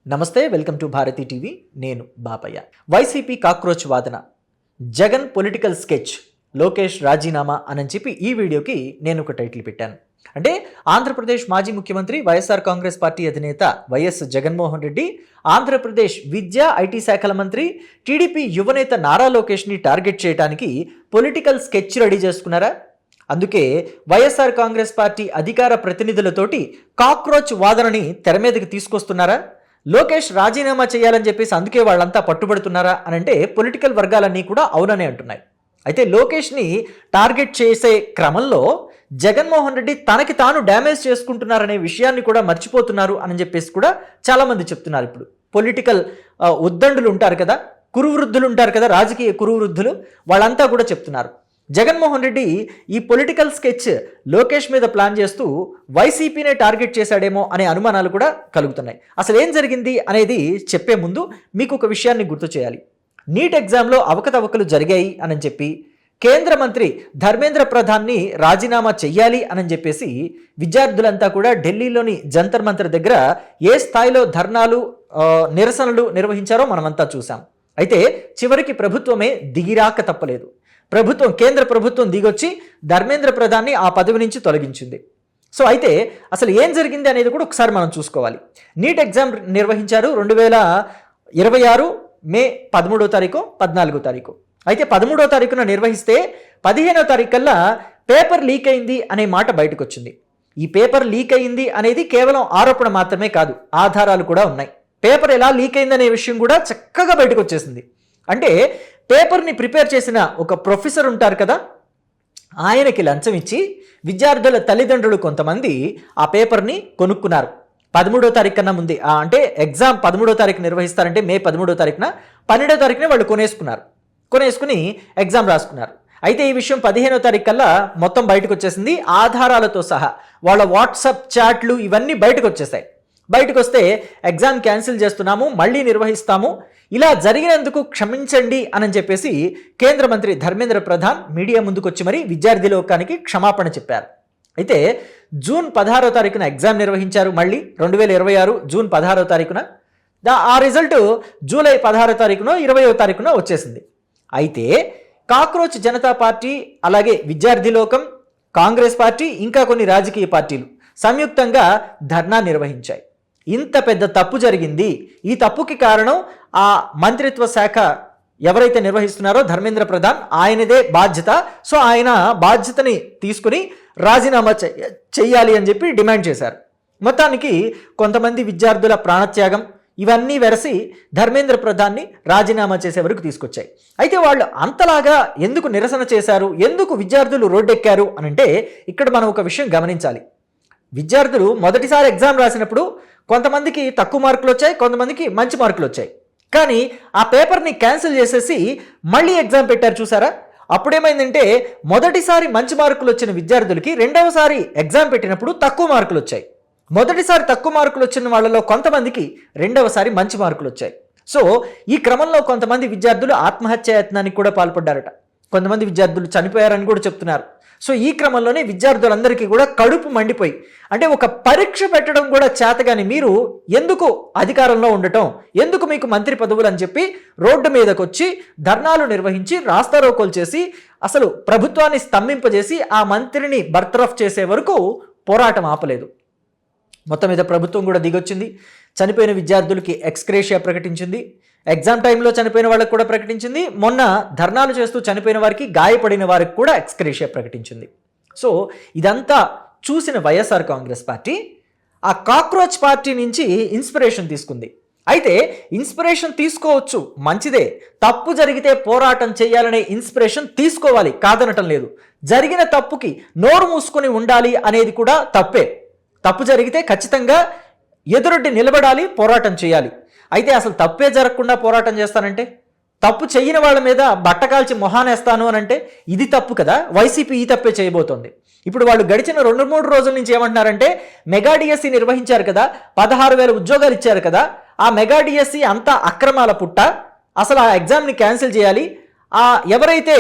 నమస్తే, welcome to Bharati TV. నేను Bapayya. YCP cockroach వాదన, జగన్ పొలిటికల్ స్కెచ్, లోకేష్ రాజీనామా అని చెప్పి ఈ వీడియోకి నేను ఒక టైటిల్ పెట్టాను. అంటే ఆంధ్రప్రదేశ్ మాజీ ముఖ్యమంత్రి వైఎస్ఆర్ కాంగ్రెస్ పార్టీ అధినేత వైఎస్ జగన్మోహన్ రెడ్డి, ఆంధ్రప్రదేశ్ విద్యా ఐటీ శాఖల మంత్రి, టీడీపీ యువనేత నారా లోకేష్ని టార్గెట్ చేయడానికి పొలిటికల్ స్కెచ్ రెడీ చేసుకున్నారా? అందుకే వైఎస్ఆర్ కాంగ్రెస్ పార్టీ అధికార ప్రతినిధులతోటి కాక్రోచ్ వాదనని తెర మీదకి తీసుకొస్తున్నారా? లోకేష్ రాజీనామా చేయాలని చెప్పేసి అందుకే వాళ్ళంతా పట్టుబడుతున్నారా అని అంటే పొలిటికల్ వర్గాలన్నీ కూడా అవుననే అంటున్నాయి. అయితే లోకేష్ని టార్గెట్ చేసే క్రమంలో జగన్మోహన్ రెడ్డి తనకి తాను డ్యామేజ్ చేసుకుంటున్నారనే విషయాన్ని కూడా మర్చిపోతున్నారు అని చెప్పేసి కూడా చాలామంది చెప్తున్నారు. ఇప్పుడు పొలిటికల్ ఉద్దండులు ఉంటారు కదా, కురువృద్ధులు ఉంటారు కదా, రాజకీయ కురువృద్ధులు, వాళ్ళంతా కూడా చెప్తున్నారు జగన్మోహన్ రెడ్డి ఈ పొలిటికల్ స్కెచ్ లోకేష్ మీద ప్లాన్ చేస్తూ వైసీపీనే టార్గెట్ చేశాడేమో అనే అనుమానాలు కూడా కలుగుతున్నాయి. అసలు ఏం జరిగింది అనేది చెప్పే ముందు మీకు ఒక విషయాన్ని గుర్తు చేయాలి. నీట్ ఎగ్జామ్లో అవకతవకలు జరిగాయి అని చెప్పి కేంద్ర మంత్రి ధర్మేంద్ర ప్రధాన్ని రాజీనామా చెయ్యాలి అని చెప్పేసి విద్యార్థులంతా కూడా ఢిల్లీలోని జంతర్ మంతర్ దగ్గర ఏ స్థాయిలో ధర్నాలు నిరసనలు నిర్వహించారో మనమంతా చూసాం. అయితే చివరికి ప్రభుత్వమే దిగిరాక తప్పలేదు. కేంద్ర ప్రభుత్వం దిగొచ్చి ధర్మేంద్ర ప్రధాన్ని ఆ పదవి నుంచి తొలగించింది. సో అయితే అసలు ఏం జరిగింది అనేది కూడా ఒకసారి మనం చూసుకోవాలి. నీట్ ఎగ్జామ్ నిర్వహించారు 2026 మే 13వ తారీఖు 14వ తారీఖు. అయితే 13వ తారీఖున నిర్వహిస్తే 15వ తారీఖు కల్లా పేపర్ లీక్ అయింది అనే మాట బయటకు వచ్చింది. ఈ పేపర్ లీక్ అయింది అనేది కేవలం ఆరోపణ మాత్రమే కాదు, ఆధారాలు కూడా ఉన్నాయి. పేపర్ ఎలా లీక్ అయిందనే విషయం కూడా చక్కగా బయటకు వచ్చేసింది. అంటే పేపర్ని ప్రిపేర్ చేసిన ఒక ప్రొఫెసర్ ఉంటారు కదా, ఆయనకి లంచం ఇచ్చి విద్యార్థుల తల్లిదండ్రులు కొంతమంది ఆ పేపర్ని కొనుక్కున్నారు 13వ తారీఖు కన్నా ముందే. అంటే ఎగ్జామ్ 13వ తారీఖు నిర్వహిస్తారంటే మే 13వ తారీఖున 12వ తారీఖునే వాళ్ళు కొనేసుకుని ఎగ్జామ్ రాసుకున్నారు. అయితే ఈ విషయం 15వ తారీఖు కల్లా మొత్తం బయటకు వచ్చేసింది, ఆధారాలతో సహా. వాళ్ళ వాట్సాప్ చాట్లు ఇవన్నీ బయటకు వచ్చేసాయి. బయటకు వస్తే ఎగ్జామ్ క్యాన్సిల్ చేస్తున్నాము, మళ్ళీ నిర్వహిస్తాము, ఇలా జరిగినందుకు క్షమించండి అని చెప్పేసి కేంద్ర మంత్రి ధర్మేంద్ర ప్రధాన్ మీడియా ముందుకు వచ్చి మరి విద్యార్థి లోకానికి క్షమాపణ చెప్పారు. అయితే జూన్ 16వ తారీఖున ఎగ్జామ్ నిర్వహించారు. మళ్ళీ 2026 జూన్ 16వ తారీఖున ఆ రిజల్ట్ జూలై 16వ తారీఖున 20వ తారీఖున వచ్చేసింది. అయితే కాక్రోచ్ జనతా పార్టీ, అలాగే విద్యార్థి లోకం, కాంగ్రెస్ పార్టీ, ఇంకా కొన్ని రాజకీయ పార్టీలు సంయుక్తంగా ధర్నా నిర్వహించాయి. ఇంత పెద్ద తప్పు జరిగింది, ఈ తప్పుకి కారణం ఆ మంత్రిత్వ శాఖ ఎవరైతే నిర్వహిస్తున్నారో ధర్మేంద్ర ప్రధాన్, ఆయనదే బాధ్యత. సో ఆయన బాధ్యతని తీసుకుని రాజీనామా చెయ్యాలి అని చెప్పి డిమాండ్ చేశారు. మొత్తానికి కొంతమంది విద్యార్థుల ప్రాణత్యాగం ఇవన్నీ వెరసి ధర్మేంద్ర ప్రధాన్ని రాజీనామా చేసే వరకు తీసుకొచ్చాయి. అయితే వాళ్ళు అంతలాగా ఎందుకు నిరసన చేశారు, ఎందుకు విద్యార్థులు రోడ్డెక్కారు అని అంటే ఇక్కడ మనం ఒక విషయం గమనించాలి. విద్యార్థులు మొదటిసారి ఎగ్జామ్ రాసినప్పుడు కొంతమందికి తక్కువ మార్కులు వచ్చాయి, కొంతమందికి మంచి మార్కులు వచ్చాయి. కానీ ఆ పేపర్ని క్యాన్సిల్ చేసేసి మళ్ళీ ఎగ్జామ్ పెట్టారు చూసారా. అప్పుడేమైందంటే మొదటిసారి మంచి మార్కులు వచ్చిన విద్యార్థులకి రెండవసారి ఎగ్జామ్ పెట్టినప్పుడు తక్కువ మార్కులు వచ్చాయి. మొదటిసారి తక్కువ మార్కులు వచ్చిన వాళ్ళలో కొంతమందికి రెండవసారి మంచి మార్కులు వచ్చాయి. సో ఈ క్రమంలో కొంతమంది విద్యార్థులు ఆత్మహత్యాయత్నానికి కూడా పాల్పడ్డారట. కొంతమంది విద్యార్థులు చనిపోయారని కూడా చెప్తున్నారు. సో ఈ క్రమంలోనే విద్యార్థులందరికీ కూడా కడుపు మండిపోయి, అంటే ఒక పరీక్ష పెట్టడం కూడా చేతగాని మీరు ఎందుకు అధికారంలో ఉండటం, ఎందుకు మీకు మంత్రి పదవులు అని చెప్పి రోడ్డు మీదకి వచ్చి ధర్నాలు నిర్వహించి రాస్తారోకోలు చేసి అసలు ప్రభుత్వాన్ని స్తంభింపజేసి ఆ మంత్రిని బర్తరఫ్ చేసే వరకు పోరాటం ఆపలేదు. మొత్తం మీద ప్రభుత్వం కూడా దిగొచ్చింది. చనిపోయిన విద్యార్థులకి ఎక్స్గ్రేషియా ప్రకటించింది. ఎగ్జామ్ టైంలో చనిపోయిన వాళ్ళకి కూడా ప్రకటించింది. మొన్న ధర్నాలు చేస్తూ చనిపోయిన వారికి, గాయపడిన వారికి కూడా ఎక్స్గ్రేషియా ప్రకటించింది. సో ఇదంతా చూసిన వైఎస్ఆర్ కాంగ్రెస్ పార్టీ ఆ కాక్రోచ్ పార్టీ నుంచి ఇన్స్పిరేషన్ తీసుకుంది. అయితే ఇన్స్పిరేషన్ తీసుకోవచ్చు, మంచిదే. తప్పు జరిగితే పోరాటం చేయాలనే ఇన్స్పిరేషన్ తీసుకోవాలి, కాదనటం లేదు. జరిగిన తప్పుకి నోరు మూసుకొని ఉండాలి అనేది కూడా తప్పే. తప్పు జరిగితే ఖచ్చితంగా ఎదురొడ్డి నిలబడాలి, పోరాటం చేయాలి. అయితే అసలు తప్పే జరగకుండా పోరాటం చేస్తానంటే, తప్పు చెయ్యని వాళ్ళ మీద బట్టకాల్చి మొహానేస్తాను అని అంటే ఇది తప్పు కదా. వైసీపీ ఈ తప్పే చేయబోతోంది. ఇప్పుడు వాళ్ళు గడిచిన 2-3 రోజుల నుంచి ఏమంటున్నారంటే మెగా డిఎస్సి నిర్వహించారు కదా, 16,000 ఉద్యోగాలు ఇచ్చారు కదా, ఆ మెగా డిఎస్సి అంతా అక్రమాల పుట్ట, అసలు ఆ ఎగ్జామ్ని క్యాన్సిల్ చేయాలి, ఆ ఎవరైతే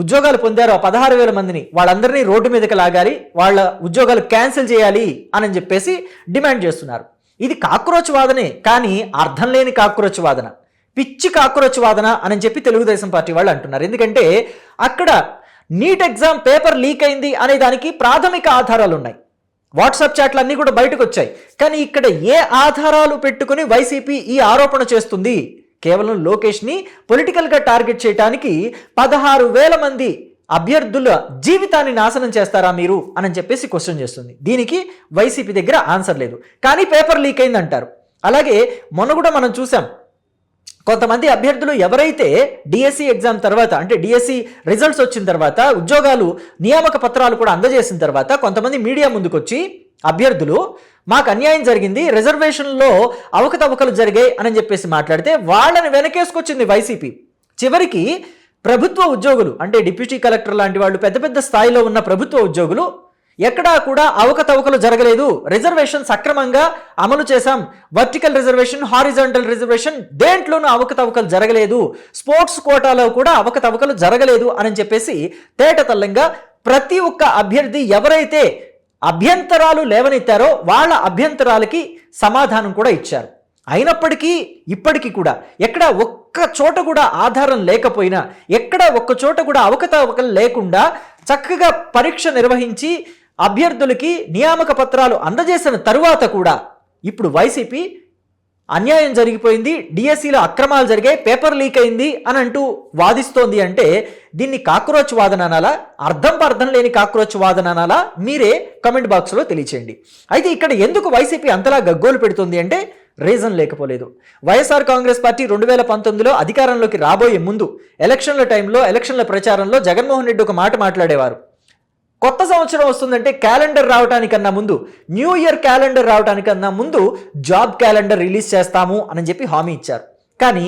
ఉద్యోగాలు పొందారో 16,000 మందిని వాళ్ళందరినీ రోడ్డు మీదకి లాగాలి, వాళ్ళ ఉద్యోగాలు క్యాన్సిల్ చేయాలి అని చెప్పేసి డిమాండ్ చేస్తున్నారు. ఇది కాక్రోచ్ వాదనే, కానీ అర్థం లేని కాక్రోచ్ వాదన, పిచ్చి కాక్రోచ్ వాదన అని చెప్పి తెలుగుదేశం పార్టీ వాళ్ళు అంటున్నారు. ఎందుకంటే అక్కడ నీట్ ఎగ్జామ్ పేపర్ లీక్ అయింది అనే దానికి ప్రాథమిక ఆధారాలు ఉన్నాయి, వాట్సాప్ చాట్లు అన్నీ కూడా బయటకు వచ్చాయి. కానీ ఇక్కడ ఏ ఆధారాలు పెట్టుకుని వైసీపీ ఈ ఆరోపణ చేస్తుంది? కేవలం లోకేష్ని పొలిటికల్గా టార్గెట్ చేయడానికి 16,000 మంది అభ్యర్థుల జీవితాన్ని నాశనం చేస్తారా మీరు అని చెప్పేసి క్వశ్చన్ చేస్తుంది. దీనికి వైసీపీ దగ్గర ఆన్సర్ లేదు, కానీ పేపర్ లీక్ అయింది అంటారు. అలాగే మొన్న కూడా మనం చూసాం, కొంతమంది అభ్యర్థులు ఎవరైతే డిఎస్సి ఎగ్జామ్ తర్వాత, అంటే డిఎస్సి రిజల్ట్స్ వచ్చిన తర్వాత, ఉద్యోగాలు నియామక పత్రాలు కూడా అందజేసిన తర్వాత కొంతమంది మీడియా ముందుకొచ్చి అభ్యర్థులు మాకు అన్యాయం జరిగింది, రిజర్వేషన్లో అవకతవకలు జరిగాయి అని చెప్పేసి మాట్లాడితే వాళ్ళని వెనకేసుకొచ్చింది వైసీపీ. చివరికి ప్రభుత్వ ఉద్యోగులు, అంటే డిప్యూటీ కలెక్టర్ లాంటి వాళ్ళు పెద్ద పెద్ద స్థాయిలో ఉన్న ప్రభుత్వ ఉద్యోగులు ఎక్కడా కూడా అవకతవకలు జరగలేదు, రిజర్వేషన్ సక్రమంగా అమలు చేశాం, వర్టికల్ రిజర్వేషన్, హారిజాంటల్ రిజర్వేషన్ దేంట్లోనూ అవకతవకలు జరగలేదు, స్పోర్ట్స్ కోటాలో కూడా అవకతవకలు జరగలేదు అని చెప్పేసి తేటతెల్లంగా ప్రతి ఒక్క అభ్యర్థి ఎవరైతే అభ్యంతరాలు లేవనెత్తారో వాళ్ళ అభ్యంతరాలకి సమాధానం కూడా ఇచ్చారు. అయినప్పటికీ ఇప్పటికీ కూడా ఎక్కడ ఒక్క చోట కూడా ఆధారం లేకపోయినా, ఎక్కడ ఒక్క చోట కూడా అవకతవకలు లేకుండా చక్కగా పరీక్ష నిర్వహించి అభ్యర్థులకి నియామక పత్రాలు అందజేసిన తరువాత కూడా ఇప్పుడు వైసీపీ అన్యాయం జరిగిపోయింది, డిఎస్సిలో అక్రమాలు జరిగాయి, పేపర్ లీక్ అయింది అని అంటూ వాదిస్తోంది. అంటే దీన్ని కాక్రోచ్ వాదన అనాలా, అర్థం లేని కాక్రోచ్ వాదన అనాలా? మీరే కమెంట్ బాక్స్లో తెలియచేయండి. అయితే ఇక్కడ ఎందుకు వైసీపీ అంతలా గగ్గోలు పెడుతుంది అంటే రీజన్ లేకపోలేదు. వైఎస్ఆర్ కాంగ్రెస్ పార్టీ 2019లో అధికారంలోకి రాబోయే ముందు ఎలక్షన్ల టైంలో, ఎలక్షన్ల ప్రచారంలో జగన్మోహన్ రెడ్డి ఒక మాట మాట్లాడేవారు. కొత్త సంవత్సరం వస్తుందంటే క్యాలెండర్ రావడానికన్నా ముందు, న్యూ ఇయర్ క్యాలెండర్ రావడానికన్నా ముందు జాబ్ క్యాలెండర్ రిలీజ్ చేస్తాము అని చెప్పి హామీ ఇచ్చారు. కానీ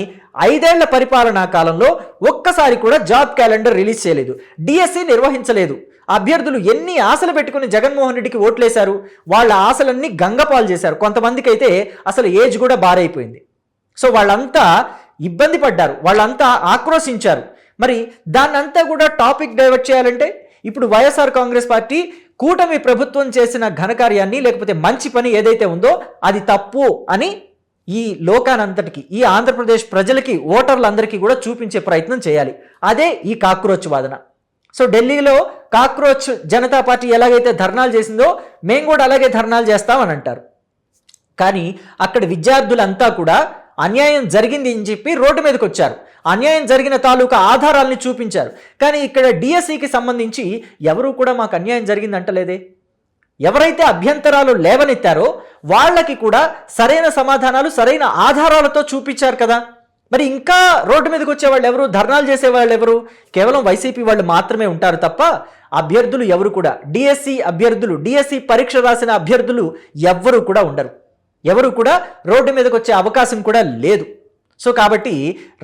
5 ఏళ్ల పరిపాలనా కాలంలో ఒక్కసారి కూడా జాబ్ క్యాలెండర్ రిలీజ్ చేయలేదు, డిఎస్సి నిర్వహించలేదు. అభ్యర్థులు ఎన్ని ఆశలు పెట్టుకుని జగన్మోహన్ రెడ్డికి ఓట్లేశారు, వాళ్ళ ఆశలన్నీ గంగపాలు చేశారు. కొంతమందికి అయితే అసలు ఏజ్ కూడా బారైపోయింది. సో వాళ్ళంతా ఇబ్బంది పడ్డారు, వాళ్ళంతా ఆక్రోశించారు. మరి దాన్నంతా కూడా టాపిక్ డైవర్ట్ చేయాలంటే ఇప్పుడు వైఎస్ఆర్ కాంగ్రెస్ పార్టీ కూటమి ప్రభుత్వం చేసిన ఘనకార్యాన్ని, లేకపోతే మంచి పని ఏదైతే ఉందో అది తప్పు అని ఈ లోకానంతటికి, ఈ ఆంధ్రప్రదేశ్ ప్రజలకి, ఓటర్లందరికీ కూడా చూపించే ప్రయత్నం చేయాలి. అదే ఈ కాక్రోచ్ వాదన. సో ఢిల్లీలో కాక్రోచ్ జనతా పార్టీ ఎలాగైతే ధర్నాలు చేసిందో మేము కూడా అలాగే ధర్నాలు చేస్తామని అంటారు. కానీ అక్కడ విద్యార్థులంతా కూడా అన్యాయం జరిగింది అని చెప్పి రోడ్డు మీదకి వచ్చారు, అన్యాయం జరిగిన తాలూకా ఆధారాలని చూపించారు. కానీ ఇక్కడ డిఎస్సికి సంబంధించి ఎవరు కూడా మాకు అన్యాయం జరిగింది అంటలేదే. ఎవరైతే అభ్యంతరాలు లేవనెత్తారో వాళ్ళకి కూడా సరైన సమాధానాలు, సరైన ఆధారాలతో చూపించారు కదా. మరి ఇంకా రోడ్డు మీదకి వచ్చే వాళ్ళు ఎవరు, ధర్నాలు చేసే వాళ్ళు ఎవరు? కేవలం వైసీపీ వాళ్ళు మాత్రమే ఉంటారు తప్ప అభ్యర్థులు ఎవరు కూడా, డిఎస్సి అభ్యర్థులు, డిఎస్సి పరీక్ష రాసిన అభ్యర్థులు ఎవ్వరూ కూడా ఉండరు. ఎవరు కూడా రోడ్డు మీదకి వచ్చే అవకాశం కూడా లేదు. సో కాబట్టి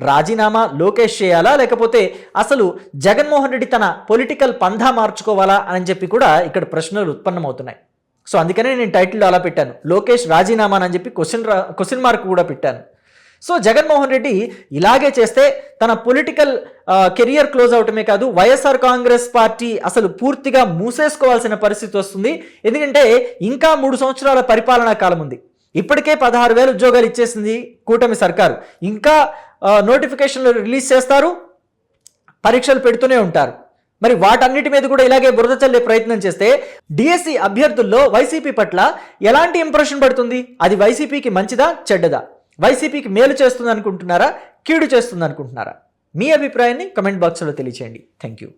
రాజీనామా లోకేష్ చేయాలా, లేకపోతే అసలు జగన్మోహన్ రెడ్డి తన పొలిటికల్ పంధా మార్చుకోవాలా అని చెప్పి కూడా ఇక్కడ ప్రశ్నలు ఉత్పన్నమవుతున్నాయి. సో అందుకనే నేను టైటిల్లో అలా పెట్టాను, లోకేష్ రాజీనామా అని చెప్పి క్వశ్చన్ మార్క్ కూడా పెట్టాను. సో జగన్మోహన్ రెడ్డి ఇలాగే చేస్తే తన పొలిటికల్ కెరియర్ క్లోజ్ అవటమే కాదు, వైఎస్ఆర్ కాంగ్రెస్ పార్టీ అసలు పూర్తిగా మూసేసుకోవాల్సిన పరిస్థితి వస్తుంది. ఎందుకంటే ఇంకా 3 సంవత్సరాల పరిపాలనా కాలం ఉంది. ఇప్పటికే 16,000 ఉద్యోగాలు ఇచ్చేసింది కూటమి సర్కారు. ఇంకా నోటిఫికేషన్లు రిలీజ్ చేస్తారు, పరీక్షలు పెడుతూనే ఉంటారు. మరి వాటన్నిటి మీద కూడా ఇలాగే బురద చల్లే ప్రయత్నం చేస్తే డిఎస్సి అభ్యర్థుల్లో వైసీపీ పట్ల ఎలాంటి ఇంప్రెషన్ పడుతుంది? అది వైసీపీకి మంచిదా చెడ్డదా? వైసీపీకి మేలు చేస్తుంది అనుకుంటున్నారా, కీడు చేస్తుంది అనుకుంటున్నారా? మీ అభిప్రాయాన్ని కమెంట్ బాక్స్లో తెలియచేయండి. Thank you.